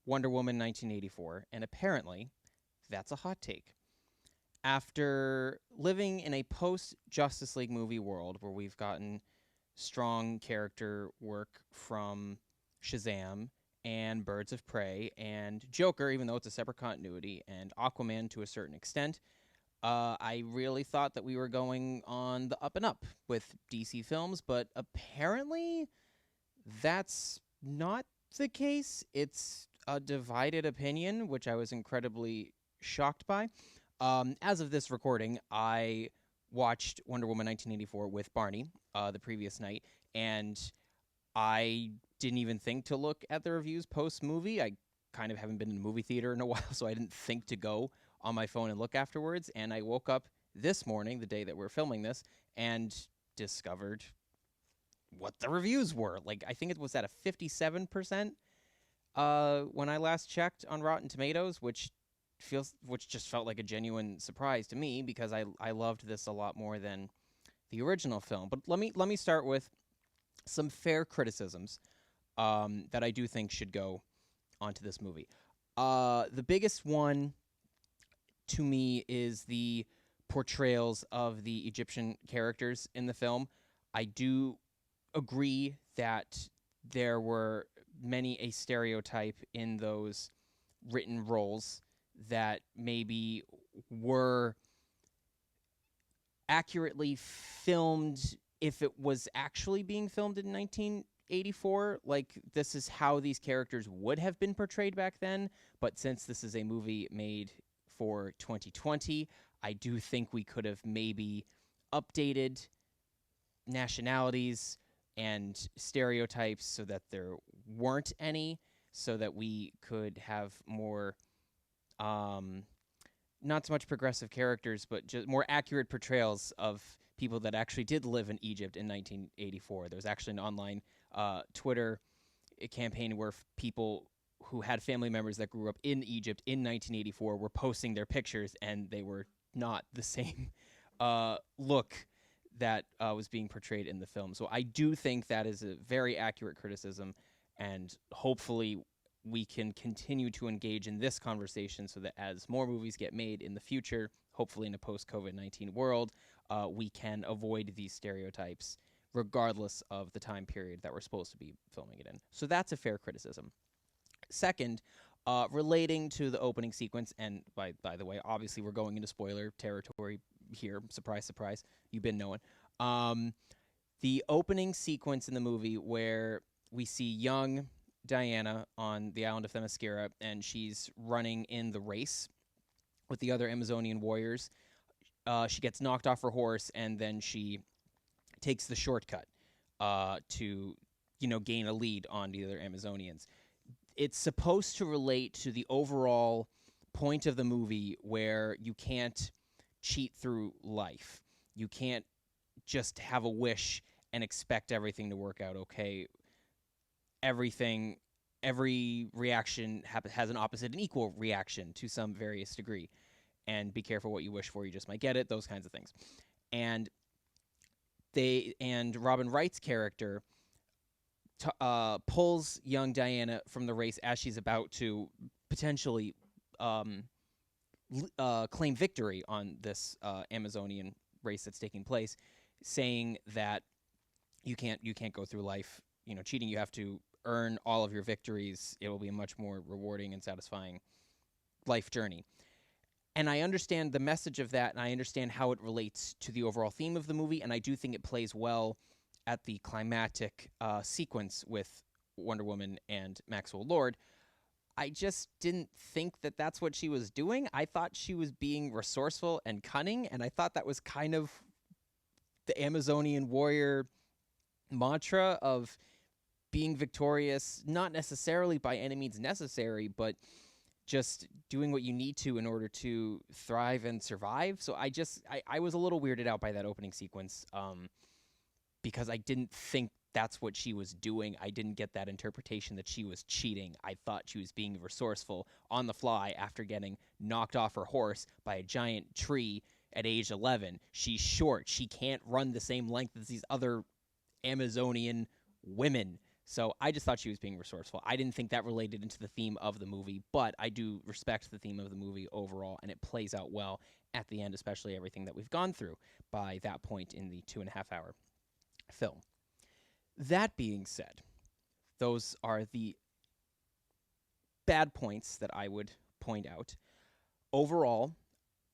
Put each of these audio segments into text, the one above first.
Wonder Woman 1984, and apparently that's a hot take. After living in a post-Justice League movie world where we've gotten strong character work from Shazam and Birds of Prey and Joker, even though it's a separate continuity, and Aquaman to a certain extent, I really thought that we were going on the up and up with DC films, but apparently that's not the case. It's a divided opinion, which I was incredibly shocked by. As of this recording, I watched Wonder Woman 1984 with Barny the previous night, and I didn't even think to look at the reviews post movie. I kind of haven't been in a movie theater in a while, so I didn't think to go on my phone and look afterwards. And I woke up this morning, the day that we're filming this, and discovered what the reviews were. Like, I think it was at a 57% when I last checked on Rotten Tomatoes, which just felt like a genuine surprise to me because I loved this a lot more than the original film. But let me start with some fair criticisms that I do think should go onto this movie. The biggest one to me is the portrayals of the Egyptian characters in the film. I do agree that there were many a stereotype in those written roles that maybe were accurately filmed if it was actually being filmed in 1984. Like, this is how these characters would have been portrayed back then. But since this is a movie made for 2020, I do think we could have maybe updated nationalities and stereotypes so that there weren't any, so that we could have more not so much progressive characters, but just more accurate portrayals of people that actually did live in Egypt in 1984. There was actually an online Twitter campaign where people who had family members that grew up in Egypt in 1984 were posting their pictures, and they were not the same look that was being portrayed in the film. So I do think that is a very accurate criticism, and hopefully we can continue to engage in this conversation so that as more movies get made in the future, hopefully in a post-COVID-19 world, we can avoid these stereotypes regardless of the time period that we're supposed to be filming it in. So that's a fair criticism. Second, relating to the opening sequence, and by the way, obviously we're going into spoiler territory here. Surprise, surprise. You've been knowing. The opening sequence in the movie where we see young Diana on the island of Themyscira, and she's running in the race with the other Amazonian warriors. She gets knocked off her horse, and then she takes the shortcut to, gain a lead on the other Amazonians. It's supposed to relate to the overall point of the movie where you can't cheat through life. You can't just have a wish and expect everything to work out okay. Every reaction has an opposite and equal reaction to some various degree. And be careful what you wish for, you just might get it, those kinds of things. And Robin Wright's character pulls young Diana from the race as she's about to potentially claim victory on this Amazonian race that's taking place, saying that you can't go through life, cheating. You have to earn all of your victories. It will be a much more rewarding and satisfying life journey. And I understand the message of that, and I understand how it relates to the overall theme of the movie, and I do think it plays well at the climactic sequence with Wonder Woman and Maxwell Lord. I just didn't think that that's what she was doing. I thought she was being resourceful and cunning, and I thought that was kind of the Amazonian warrior mantra of being victorious, not necessarily by any means necessary, but just doing what you need to in order to thrive and survive. So I was a little weirded out by that opening sequence because I didn't think that's what she was doing. I didn't get that interpretation that she was cheating. I thought she was being resourceful on the fly after getting knocked off her horse by a giant tree at age 11. She's short. She can't run the same length as these other Amazonian women. So I just thought she was being resourceful. I didn't think that related into the theme of the movie, but I do respect the theme of the movie overall, and it plays out well at the end, especially everything that we've gone through by that point in the 2.5 hour film. That being said, those are the bad points that I would point out. Overall,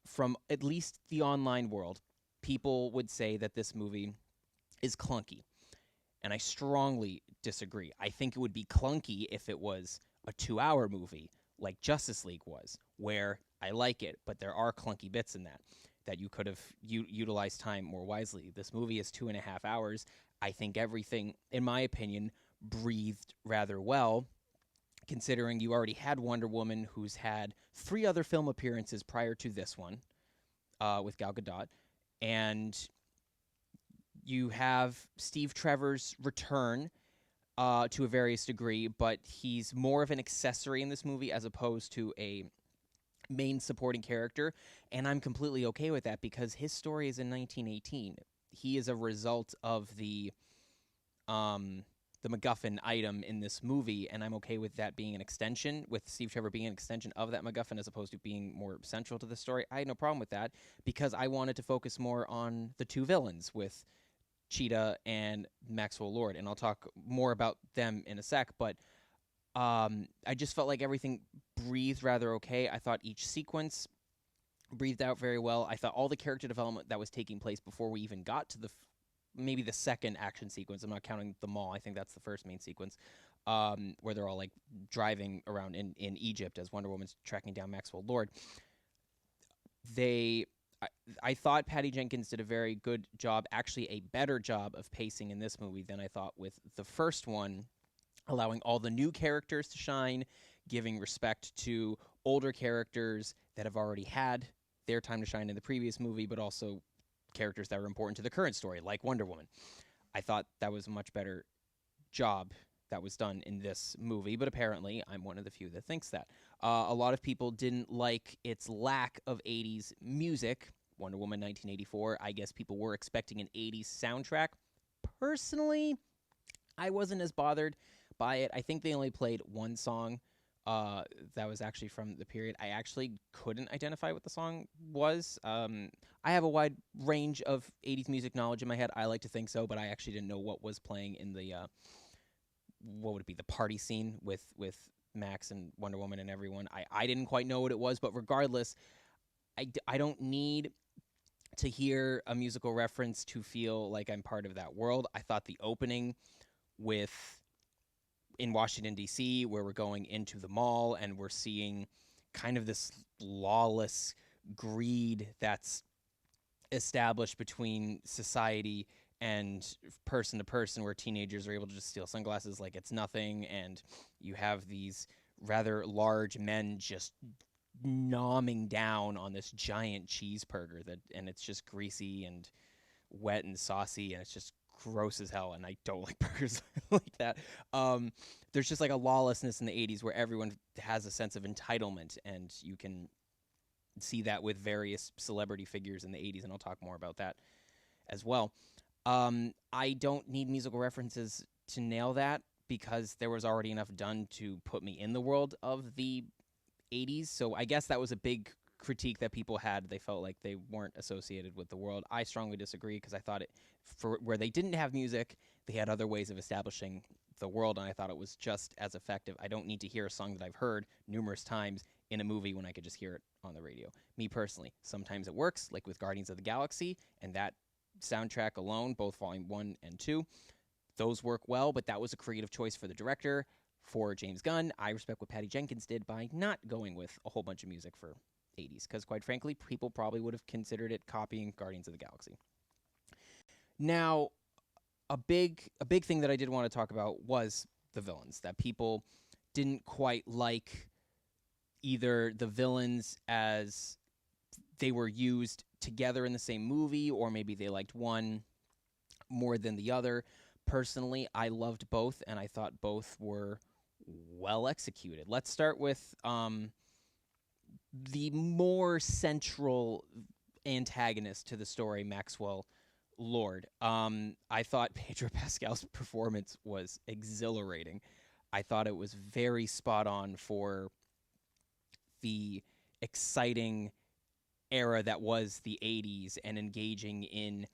from at least the online world, people would say that this movie is clunky. And I strongly disagree. I think it would be clunky if it was a 2 hour movie like Justice League was, where I like it, but there are clunky bits in that you could have utilized time more wisely. This movie is 2.5 hours. I think everything, in my opinion, breathed rather well, considering you already had Wonder Woman, who's had 3 other film appearances prior to this one, with Gal Gadot, and you have Steve Trevor's return to a various degree, but he's more of an accessory in this movie as opposed to a main supporting character, and I'm completely okay with that because his story is in 1918. He is a result of the MacGuffin item in this movie, and I'm okay with that being an extension, with Steve Trevor being an extension of that MacGuffin as opposed to being more central to the story. I had no problem with that because I wanted to focus more on the 2 villains with Cheetah and Maxwell Lord, and I'll talk more about them in a sec, but I just felt like everything breathed rather okay. I thought each sequence breathed out very well. I thought all the character development that was taking place before we even got to maybe the second action sequence. I'm not counting the mall. I think that's the first main sequence, where they're all like driving around in Egypt as Wonder Woman's tracking down Maxwell Lord. I thought Patty Jenkins did a very good job, actually a better job of pacing in this movie than I thought with the first one, allowing all the new characters to shine, giving respect to older characters that have already had their time to shine in the previous movie, but also characters that were important to the current story, like Wonder Woman. I thought that was a much better job that was done in this movie, but apparently I'm one of the few that thinks that. A lot of people didn't like its lack of 80s music. Wonder Woman 1984, I guess people were expecting an 80s soundtrack. Personally, I wasn't as bothered by it. I think they only played one song that was actually from the period. I actually couldn't identify what the song was. I have a wide range of 80s music knowledge in my head. I like to think so, but I actually didn't know what was playing in the what would it be, the party scene with Max and Wonder Woman and everyone. I didn't quite know what it was, but regardless, I don't need to hear a musical reference to feel like I'm part of that world. I thought the opening with in Washington, D.C., where we're going into the mall and we're seeing kind of this lawless greed that's established between society and person to person, where teenagers are able to just steal sunglasses like it's nothing, and you have these rather large men just nomming down on this giant cheeseburger and it's just greasy and wet and saucy, and it's just gross as hell, and I don't like burgers like that. There's just like a lawlessness in the 80s where everyone has a sense of entitlement, and you can see that with various celebrity figures in the 80s, and I'll talk more about that as well. I don't need musical references to nail that because there was already enough done to put me in the world of the 80s, so I guess that was a big critique that people had. They felt like they weren't associated with the world. I strongly disagree because I thought for where they didn't have music, they had other ways of establishing the world, and I thought it was just as effective. I don't need to hear a song that I've heard numerous times in a movie when I could just hear it on the radio. Me personally, sometimes it works, like with Guardians of the Galaxy, and that soundtrack alone, both Volume 1 and 2, those work well, but that was a creative choice for the director. For James Gunn, I respect what Patty Jenkins did by not going with a whole bunch of music for 80s, because quite frankly, people probably would have considered it copying Guardians of the Galaxy. Now, a big thing that I did want to talk about was the villains, that people didn't quite like either the villains as they were used together in the same movie, or maybe they liked one more than the other. Personally, I loved both, and I thought both were well executed. Let's start with the more central antagonist to the story, Maxwell Lord. I thought Pedro Pascal's performance was exhilarating. I thought it was very spot on for the exciting era that was the 80s and engaging in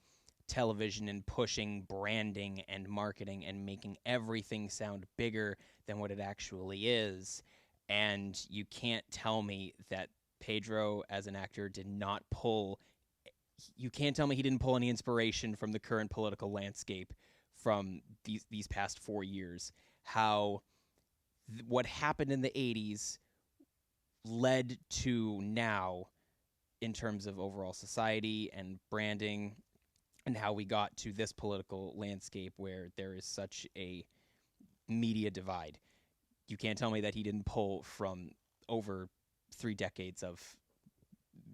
television and pushing branding and marketing and making everything sound bigger than what it actually is. And you can't tell me that Pedro, as an actor, did not pull. You can't tell me he didn't pull any inspiration from the current political landscape from these past 4 years. How what happened in the 80s led to now in terms of overall society and branding, and how we got to this political landscape where there is such a media divide. You can't tell me that he didn't pull from over 3 decades of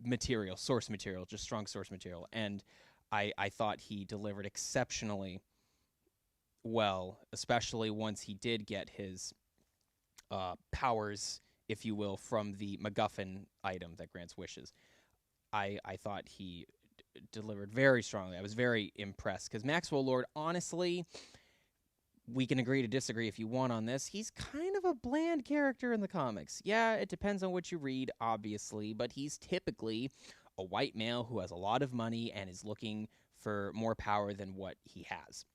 material, source material, just strong source material. And I thought he delivered exceptionally well, especially once he did get his powers, if you will, from the MacGuffin item that grants wishes. I thought he delivered very strongly. I was very impressed because Maxwell Lord, honestly, we can agree to disagree if you want on this. He's kind of a bland character in the comics. Yeah, it depends on what you read, obviously, but he's typically a white male who has a lot of money and is looking for more power than what he has.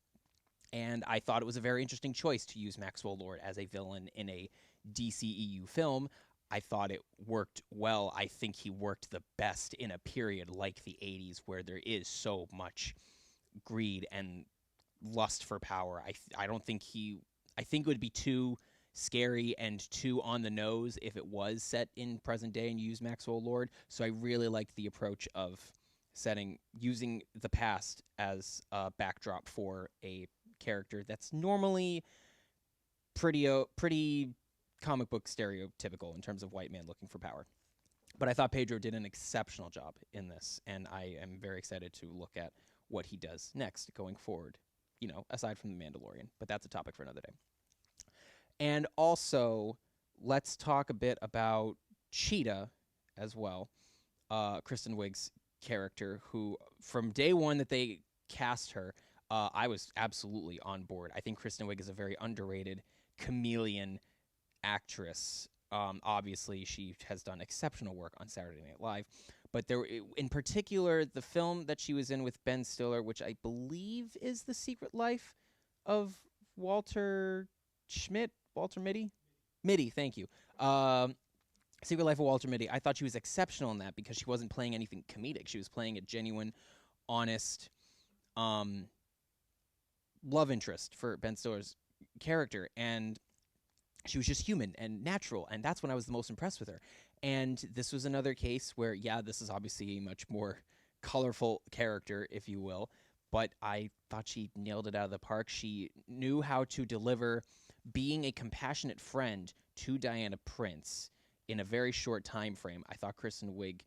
And I thought it was a very interesting choice to use Maxwell Lord as a villain in a DCEU film. I thought it worked well. I think he worked the best in a period like the 80s where there is so much greed and lust for power. I don't think I think it would be too scary and too on the nose if it was set in present day and used Maxwell Lord. So I really liked the approach of using the past as a backdrop for a character that's normally pretty comic book stereotypical in terms of white man looking for power. But I thought Pedro did an exceptional job in this, and I am very excited to look at what he does next going forward, aside from The Mandalorian. But that's a topic for another day. And also, let's talk a bit about Cheetah as well, Kristen Wiig's character, who from day one that they cast her, I was absolutely on board. I think Kristen Wiig is a very underrated chameleon actress. Obviously, she has done exceptional work on Saturday Night Live, but in particular, the film that she was in with Ben Stiller, which I believe is The Secret Life of Walter Schmidt, Walter Mitty, Mitty. Thank you. Secret Life of Walter Mitty. I thought she was exceptional in that because she wasn't playing anything comedic. She was playing a genuine, honest love interest for Ben Stiller's character, and she was just human and natural, and that's when I was the most impressed with her. And this was another case where, yeah, this is obviously a much more colorful character, if you will, but I thought she nailed it out of the park. She knew how to deliver being a compassionate friend to Diana Prince in a very short time frame. I thought Kristen Wiig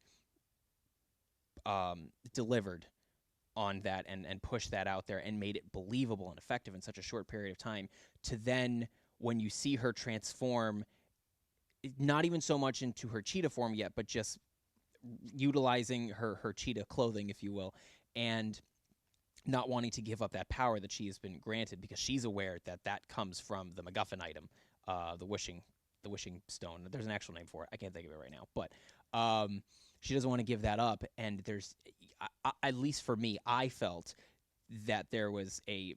delivered on that and pushed that out there and made it believable and effective in such a short period of time, to then when you see her transform, not even so much into her cheetah form yet, but just utilizing her cheetah clothing, if you will, and not wanting to give up that power that she has been granted, because she's aware that that comes from the MacGuffin item, the wishing stone. There's an actual name for it. I can't think of it right now, but she doesn't want to give that up. And there's, at least for me, I felt that there was a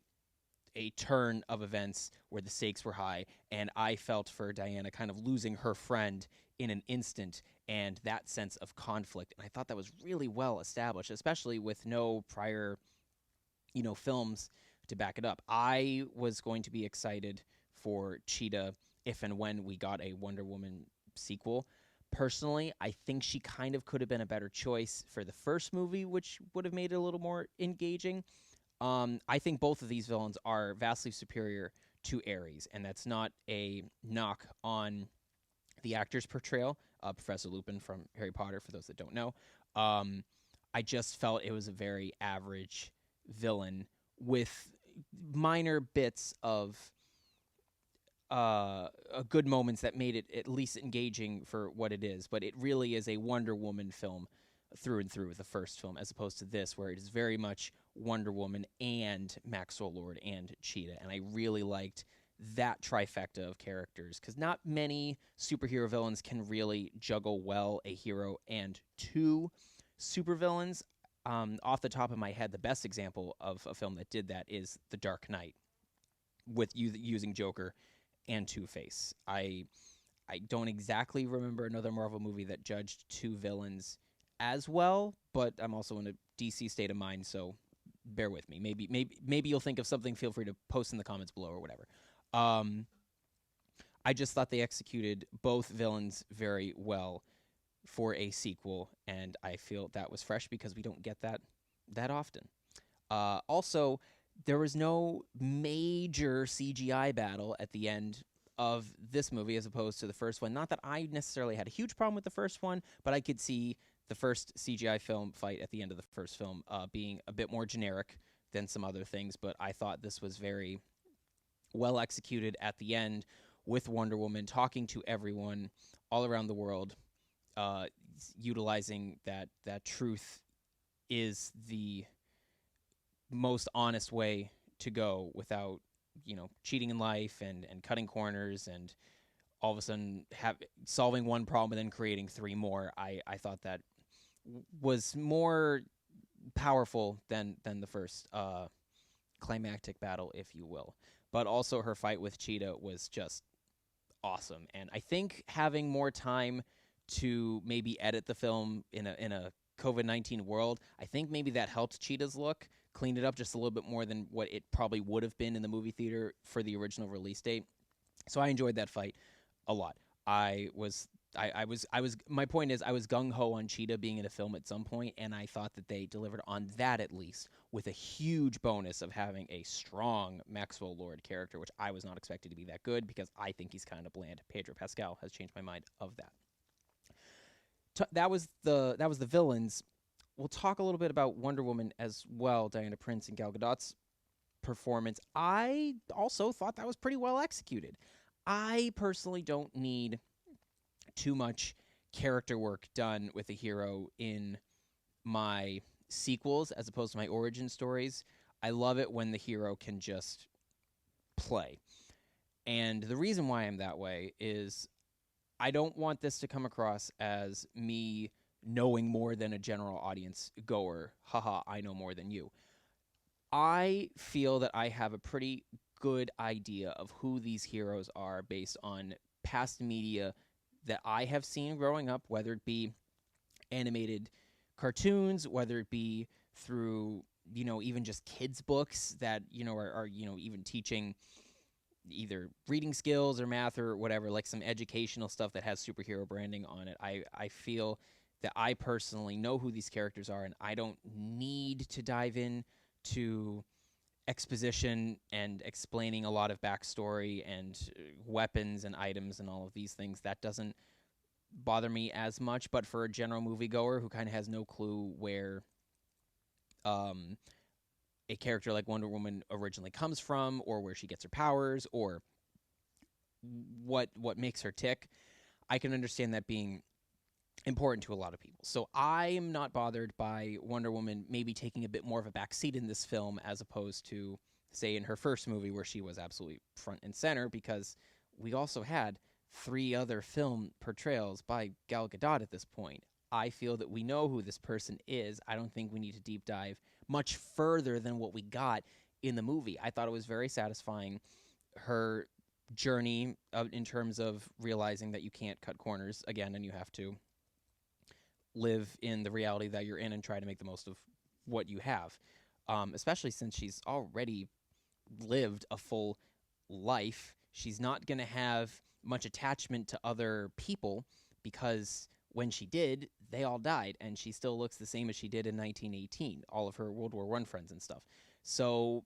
turn of events where the stakes were high, and I felt for Diana kind of losing her friend in an instant, and that sense of conflict. And I thought that was really well established, especially with no prior, films to back it up. I was going to be excited for Cheetah if and when we got a Wonder Woman sequel. Personally, I think she kind of could have been a better choice for the first movie, which would have made it a little more engaging. I think both of these villains are vastly superior to Ares, and that's not a knock on the actor's portrayal, Professor Lupin from Harry Potter, for those that don't know. I just felt it was a very average villain with minor bits of good moments that made it at least engaging for what it is. But it really is a Wonder Woman film through and through, the first film, as opposed to this, where it is very much Wonder Woman and Maxwell Lord and Cheetah, and I really liked that trifecta of characters because not many superhero villains can really juggle well a hero and two supervillains. Off the top of my head, the best example of a film that did that is The Dark Knight with using Joker and Two Face. I don't exactly remember another Marvel movie that judged two villains as well, but I'm also in a DC state of mind, so bear with me. Maybe you'll think of something. Feel free to post in the comments below or whatever. Um, I just thought they executed both villains very well for a sequel, and I feel that was fresh because we don't get that often. Also, there was no major CGI battle at the end of this movie as opposed to the first one. Not that I necessarily had a huge problem with the first one, but I could see the first CGI film fight at the end of the first film being a bit more generic than some other things, but I thought this was very well executed at the end with Wonder Woman talking to everyone all around the world, uh, utilizing that truth is the most honest way to go without cheating in life and cutting corners and all of a sudden solving one problem and then creating three more. I thought that was more powerful than the first climactic battle, if you will. But also her fight with Cheetah was just awesome, and I think having more time to maybe edit the film in a COVID-19 world, I think maybe that helped Cheetah's look, cleaned it up just a little bit more than what it probably would have been in the movie theater for the original release date. So I enjoyed that fight a lot. I was my point is I was gung ho on Cheetah being in a film at some point, and I thought that they delivered on that at least with a huge bonus of having a strong Maxwell Lord character, which I was not expected to be that good because I think he's kind of bland. Pedro Pascal has changed my mind of that. That was the villains. We'll talk a little bit about Wonder Woman as well, Diana Prince and Gal Gadot's performance. I also thought that was pretty well executed. I personally don't need too much character work done with a hero in my sequels as opposed to my origin stories. I love it when the hero can just play. And the reason why I'm that way is I don't want this to come across as me knowing more than a general audience goer. Haha, I know more than you. I feel that I have a pretty good idea of who these heroes are based on past media that I have seen growing up, whether it be animated cartoons, whether it be through, even just kids' books that, are even teaching either reading skills or math or whatever, like some educational stuff that has superhero branding on it. I feel that I personally know who these characters are, and I don't need to dive in to exposition and explaining a lot of backstory and weapons and items and all of these things. That doesn't bother me as much, but for a general moviegoer who kind of has no clue where um, a character like Wonder Woman originally comes from, or where she gets her powers, or what makes her tick, I can understand that being important to a lot of people. So I'm not bothered by Wonder Woman maybe taking a bit more of a backseat in this film as opposed to, say, in her first movie where she was absolutely front and center, because we also had three other film portrayals by Gal Gadot at this point. I feel that we know who this person is. I don't think we need to deep dive much further than what we got in the movie. I thought it was very satisfying, her journey in terms of realizing that you can't cut corners again and you have to live in the reality that you're in and try to make the most of what you have, especially since she's already lived a full life. She's not going to have much attachment to other people because when she did, they all died, and she still looks the same as she did in 1918, all of her World War I friends and stuff. So,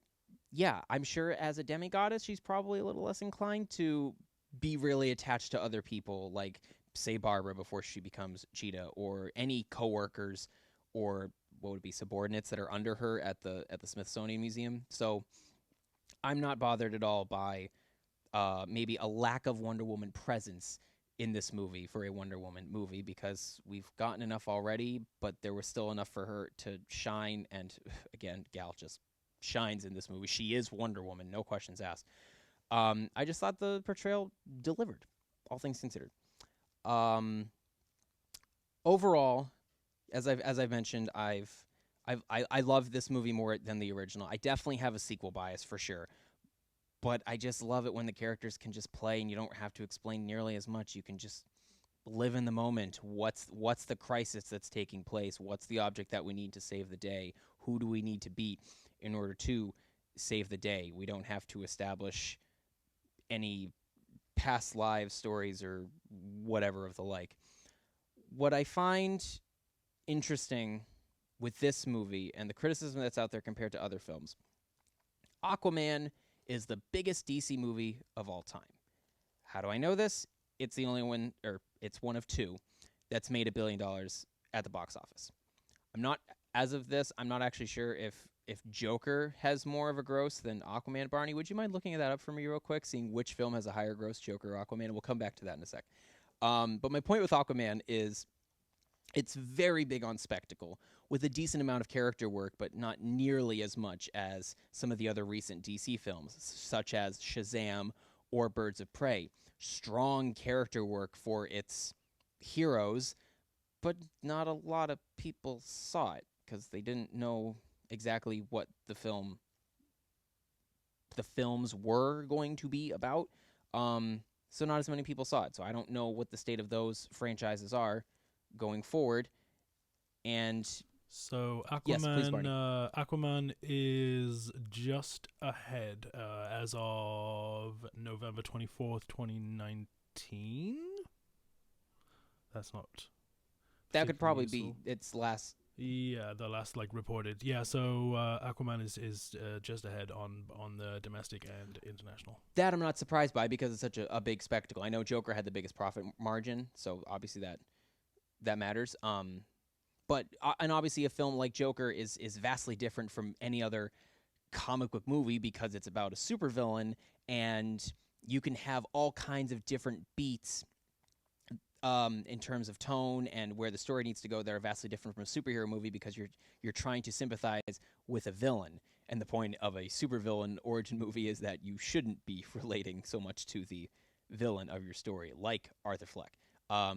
yeah, I'm sure as a demigoddess, she's probably a little less inclined to be really attached to other people, like, say, Barbara before she becomes Cheetah, or any coworkers or what would be subordinates that are under her at the Smithsonian Museum. So I'm not bothered at all by maybe a lack of Wonder Woman presence in this movie for a Wonder Woman movie because we've gotten enough already, but there was still enough for her to shine. And again, Gal just shines in this movie. She is Wonder Woman, no questions asked. I just thought the portrayal delivered, all things considered. Um, Overall, as I've mentioned, I love this movie more than the original. I definitely have a sequel bias for sure, but I just love it when the characters can just play and you don't have to explain nearly as much. You can just live in the moment. What's the crisis that's taking place? What's the object that we need to save the day? Who do we need to beat in order to save the day? We don't have to establish any past live stories or whatever of the like. What I find interesting with this movie and the criticism that's out there compared to other films, Aquaman is the biggest DC movie of all time. How do I know this? It's the only one, or it's one of two, that's made $1 billion at the box office. I'm not, as of this, I'm not actually sure if Joker has more of a gross than Aquaman. Barney, would you mind looking that up for me real quick, seeing which film has a higher gross, Joker or Aquaman? And we'll come back to that in a sec. But my point with Aquaman is it's very big on spectacle with a decent amount of character work, but not nearly as much as some of the other recent DC films, such as Shazam or Birds of Prey. Strong character work for its heroes, but not a lot of people saw it because they didn't know exactly what the films were going to be about. So not as many people saw it. So I don't know what the state of those franchises are going forward. And So yes, please, Barney. Aquaman is just ahead as of November 24th, 2019. That's not. That could probably useful. be its last. Yeah, the last reported. Yeah, so Aquaman is just ahead on the domestic and international. That I'm not surprised by because it's such a big spectacle. I know Joker had the biggest profit margin, so obviously that matters. But and obviously a film like Joker is vastly different from any other comic book movie because it's about a supervillain and you can have all kinds of different beats in terms of tone and where the story needs to go that are vastly different from a superhero movie because you're trying to sympathize with a villain. And the point of a supervillain origin movie is that you shouldn't be relating so much to the villain of your story, like Arthur Fleck.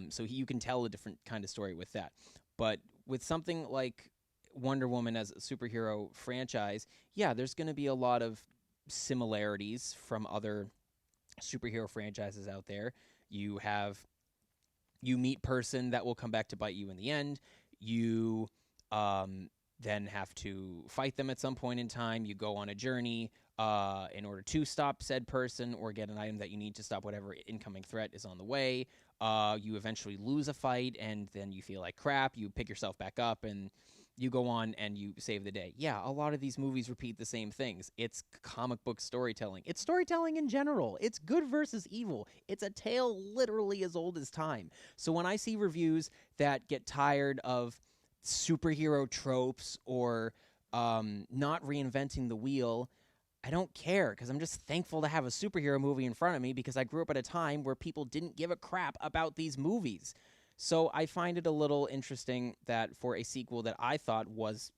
So you can tell a different kind of story with that. But with something like Wonder Woman as a superhero franchise, yeah, there's going to be a lot of similarities from other superhero franchises out there. You meet person that will come back to bite you in the end. You then have to fight them at some point in time. You go on a journey in order to stop said person or get an item that you need to stop whatever incoming threat is on the way. You eventually lose a fight, and then you feel like crap. You pick yourself back up, and you go on and you save the day. Yeah, a lot of these movies repeat the same things. It's comic book storytelling. It's storytelling in general. It's good versus evil. It's a tale literally as old as time. So when I see reviews that get tired of superhero tropes or not reinventing the wheel, I don't care because I'm just thankful to have a superhero movie in front of me because I grew up at a time where people didn't give a crap about these movies. So I find it a little interesting that for a sequel that I thought was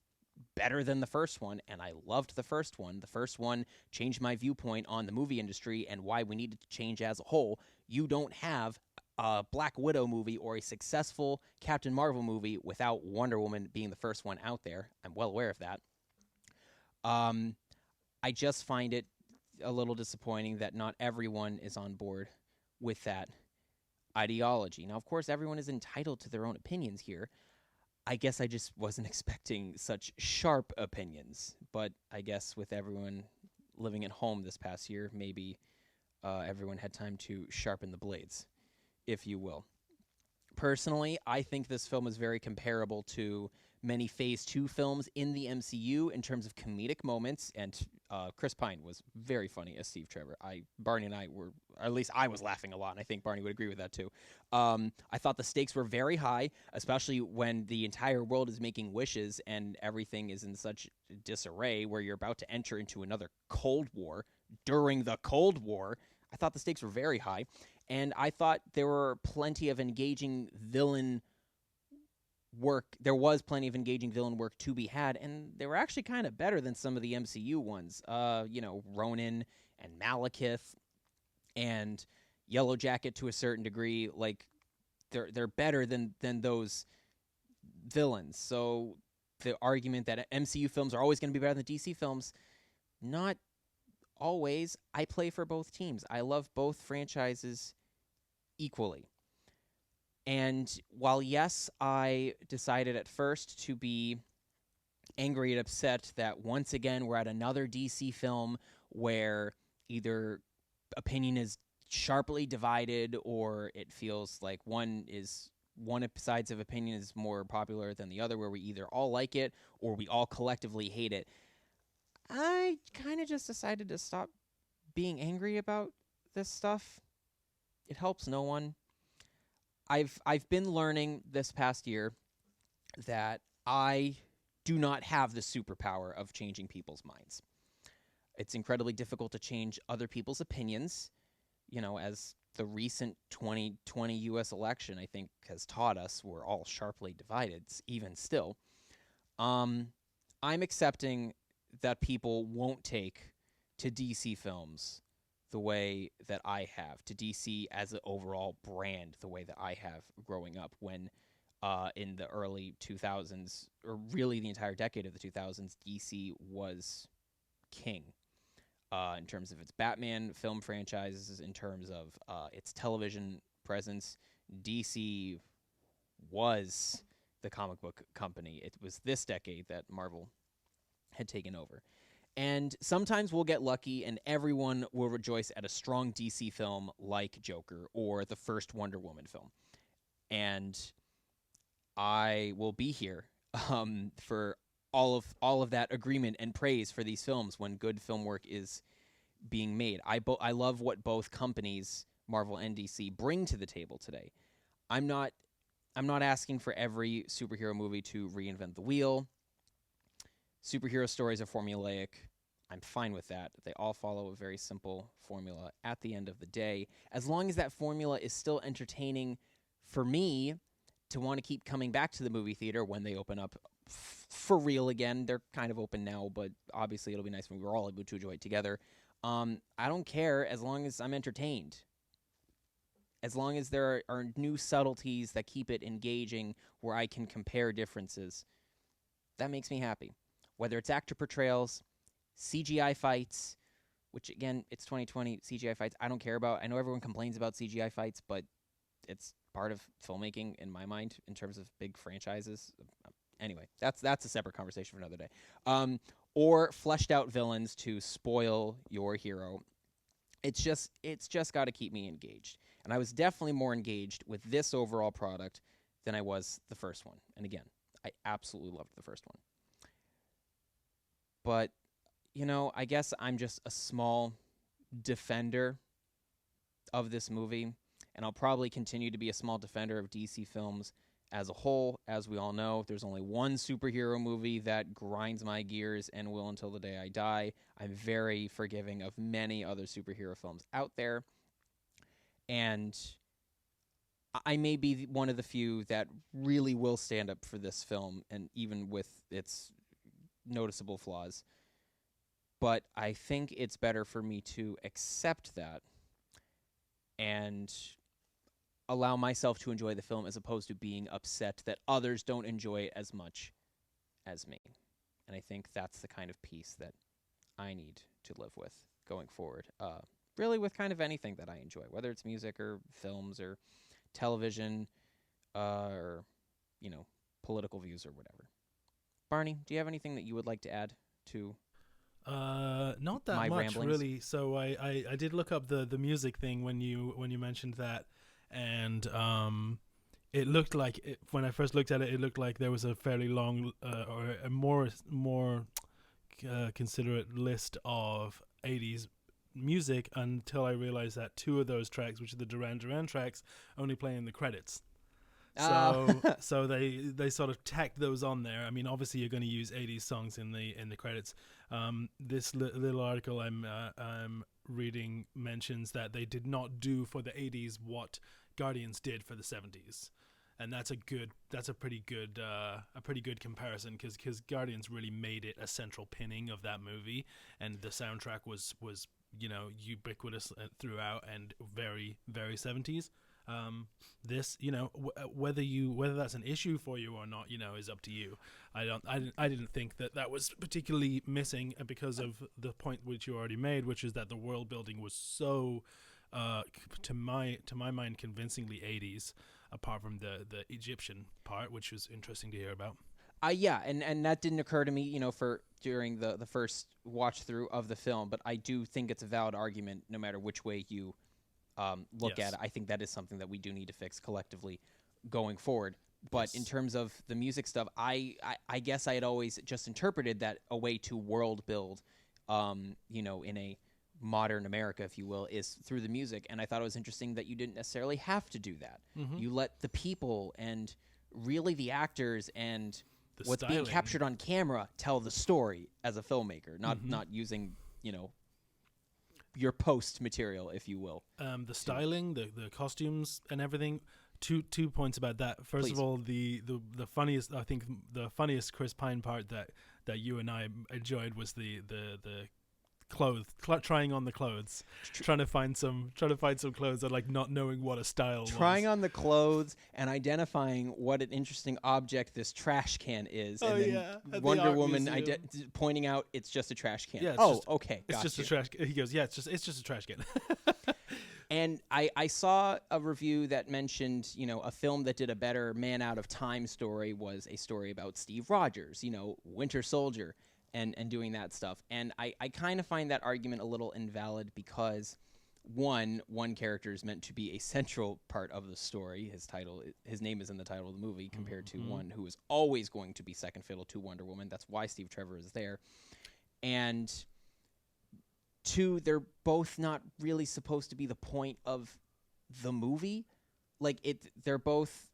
better than the first one, and I loved the first one changed my viewpoint on the movie industry and why we needed to change as a whole. You don't have a Black Widow movie or a successful Captain Marvel movie without Wonder Woman being the first one out there. I'm well aware of that. I just find it a little disappointing that not everyone is on board with that ideology. Now, of course, everyone is entitled to their own opinions here. I guess I just wasn't expecting such sharp opinions, but I guess with everyone living at home this past year, maybe everyone had time to sharpen the blades, if you will. Personally, I think this film is very comparable to many Phase 2 films in the MCU in terms of comedic moments, and Chris Pine was very funny as Steve Trevor. Barney and I were, or at least I was laughing a lot, and I think Barney would agree with that too. I thought the stakes were very high, especially when the entire world is making wishes and everything is in such disarray where you're about to enter into another Cold War during the Cold War. I thought the stakes were very high. And I thought there were plenty of engaging villain work. There was plenty of engaging villain work to be had, and they were actually kind of better than some of the MCU ones. Ronan and Malekith and Yellow Jacket to a certain degree. Like they're better than those villains. So the argument that MCU films are always going to be better than DC films, not always. I play for both teams. I love both franchises equally. And while, yes, I decided at first to be angry and upset that once again we're at another DC film where either opinion is sharply divided or it feels like one side's of opinion is more popular than the other, where we either all like it or we all collectively hate it, I kind of just decided to stop being angry about this stuff. It helps no one. I've been learning this past year that I do not have the superpower of changing people's minds. It's incredibly difficult to change other people's opinions, as the recent 2020 US election, I think, has taught us. We're all sharply divided, even still. I'm accepting that people won't take to DC films the way that I have, to DC as an overall brand the way that I have growing up, when in the early 2000s, or really the entire decade of the 2000s, DC was king in terms of its Batman film franchises, in terms of its television presence. DC was the comic book company. It was this decade that Marvel had taken over. And sometimes we'll get lucky and everyone will rejoice at a strong DC film like Joker or the first Wonder Woman film. And I will be here for all of that agreement and praise for these films when good film work is being made. I love what both companies, Marvel and DC, bring to the table today. I'm not asking for every superhero movie to reinvent the wheel. Superhero stories are formulaic. I'm fine with that. They all follow a very simple formula at the end of the day. As long as that formula is still entertaining for me to want to keep coming back to the movie theater when they open up for real again. They're kind of open now, but obviously it'll be nice when we're all able to enjoy it together. I don't care as long as I'm entertained. As long as there are new subtleties that keep it engaging where I can compare differences, that makes me happy. Whether it's actor portrayals, CGI fights, which again, it's 2020, CGI fights I don't care about. I know everyone complains about CGI fights, but it's part of filmmaking in my mind in terms of big franchises. Anyway, that's a separate conversation for another day. Or fleshed out villains to spoil your hero. It's just got to keep me engaged. And I was definitely more engaged with this overall product than I was the first one. And again, I absolutely loved the first one. But, I guess I'm just a small defender of this movie, and I'll probably continue to be a small defender of DC films as a whole. As we all know, there's only one superhero movie that grinds my gears and will until the day I die. I'm very forgiving of many other superhero films out there, and I may be one of the few that really will stand up for this film, and even with its noticeable flaws. But I think it's better for me to accept that and allow myself to enjoy the film as opposed to being upset that others don't enjoy it as much as me. And I think that's the kind of peace that I need to live with going forward. Really with kind of anything that I enjoy, whether it's music or films or television or, political views or whatever. Barney, do you have anything that you would like to add to not that my much ramblings? really. So I did look up the music thing when you mentioned that, and it looked like when I first looked at it, it looked like there was a fairly long or a more considerate list of 80s music, until I realized that two of those tracks, which are the Duran Duran tracks, only play in the credits. So they sort of tacked those on there. I mean, obviously you're going to use 80s songs in the credits. This little article I'm reading mentions that they did not do for the 80s what Guardians did for the 70s. And that's a pretty good comparison, because Guardians really made it a central pinning of that movie, and the soundtrack was ubiquitous throughout and very, very 70s. This, whether that's an issue for you or not, is up to you. I didn't think that was particularly missing, because of the point which you already made, which is that the world building was so to my mind convincingly 80s, apart from the Egyptian part, which was interesting to hear about. Yeah, and that didn't occur to me, for during the first watch through of the film, but I do think it's a valid argument no matter which way you look Yes. at it. I think that is something that we do need to fix collectively going forward. But in Yes. terms of the music stuff, I guess I had always just interpreted that a way to world build, in a modern America, if you will, is through the music. And I thought it was interesting that you didn't necessarily have to do that. Mm-hmm. You let the people and really the actors and The what's being styling. captured on camera tell the story as a filmmaker, not Mhm. not using, your post material, if you will. The styling, the costumes, and everything. Two points about that. First Please. of all, the funniest, I think the funniest Chris Pine part that you and I enjoyed was the trying on the clothes, trying to find some clothes, and like not knowing what a style Trying was. on the clothes and identifying what an interesting object this trash can is, Oh, and then yeah, at the Wonder art Woman museum. pointing out it's just a trash can. Yeah, it's oh, just- okay, It's just a gotcha. trash. He goes, yeah, it's just a trash can. And I saw a review that mentioned, a film that did a better Man Out of Time story was a story about Steve Rogers, Winter Soldier, and doing that stuff. And I kind of find that argument a little invalid because, one character is meant to be a central part of the story. His name is in the title of the movie, compared to one who is always going to be second fiddle to Wonder Woman. That's why Steve Trevor is there. And two, they're both not really supposed to be the point of the movie. Like they're both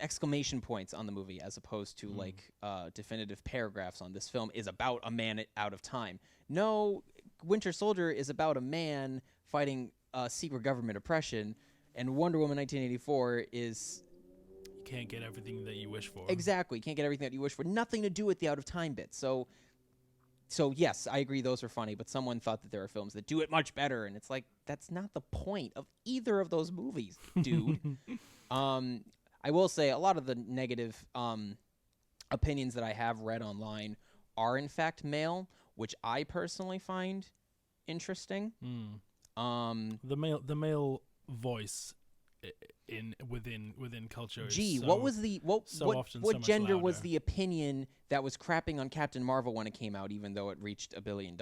exclamation points on the movie, as opposed to like definitive paragraphs on this film is about a man out of time. No, Winter Soldier is about a man fighting secret government oppression, and Wonder Woman 1984 is You can't get everything that you wish for. exactly can't get everything that you wish for. Nothing to do with the out of time bit. So yes, I agree those are funny, but someone thought that there are films that do it much better, and it's like that's not the point of either of those movies, dude. I will say a lot of the negative opinions that I have read online are in fact male, which I personally find interesting. The male voice within culture. Gee, is so, what was the what so what, often what so much gender was louder. the opinion that was crapping on Captain Marvel when it came out, even though it reached $1 billion?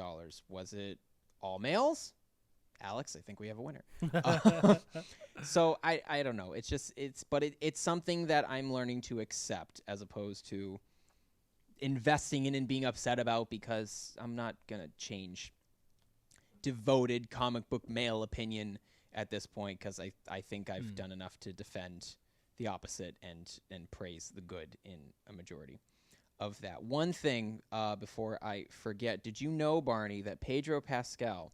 Was it all males? Alex, I think we have a winner. So I don't know. It's something that I'm learning to accept, as opposed to investing in and being upset about, because I'm not gonna change devoted comic book male opinion at this point, because I think I've done enough to defend the opposite and praise the good in a majority of that. One thing before I forget, did you know, Barney, that Pedro Pascal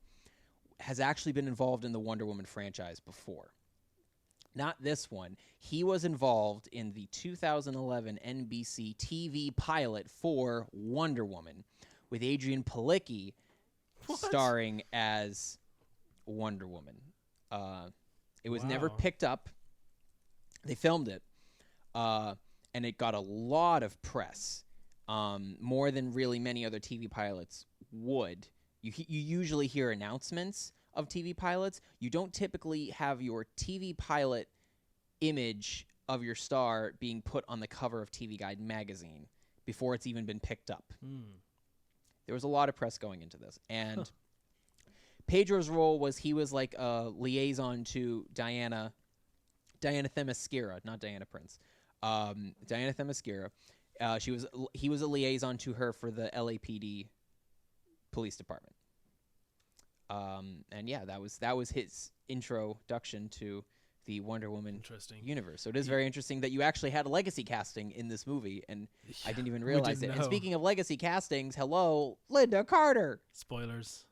has actually been involved in the Wonder Woman franchise before? Not this one. He was involved in the 2011 NBC TV pilot for Wonder Woman, with Adrian Palicki starring as Wonder Woman. It was never Wow. picked up. They filmed it, and it got a lot of press, more than really many other TV pilots would. You usually hear announcements of TV pilots. You don't typically have your TV pilot image of your star being put on the cover of TV Guide magazine before it's even been picked up. There was a lot of press going into this, and Pedro's role was he was like a liaison to Diana Themyscira, not Diana Prince. Diana Themyscira. He was a liaison to her for the LAPD police department. And yeah, that was his introduction to the Wonder Woman Interesting. universe. So it is very interesting that you actually had a legacy casting in this movie, and I didn't even realize it. know. And speaking of legacy castings, hello, Linda Carter. Spoilers.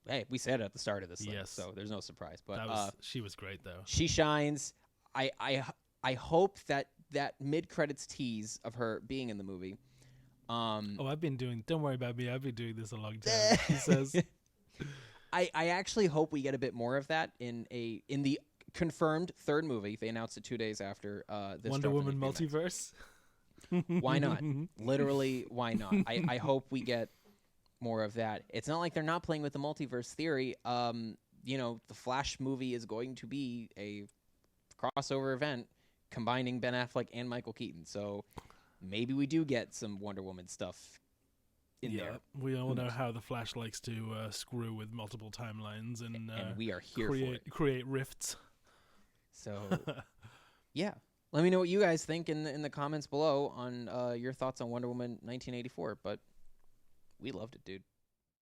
Hey, we said it at the start of this thing, Yes. so there's no surprise. But she was great though. she shines. I hope that mid-credits tease of her being in the movie. I've been doing. Don't worry about me. I've been doing this a long time. He says. I actually hope we get a bit more of that in the confirmed third movie. They announced it 2 days after this Wonder Woman multiverse. Why not? Literally, why not? I hope we get more of that. It's not like they're not playing with the multiverse theory. The Flash movie is going to be a crossover event combining Ben Affleck and Michael Keaton. So maybe we do get some Wonder Woman stuff in there. We all know how the Flash likes to screw with multiple timelines and we are here for it. Create rifts. So, yeah. Let me know what you guys think in the comments below on your thoughts on Wonder Woman 1984. But we loved it, dude.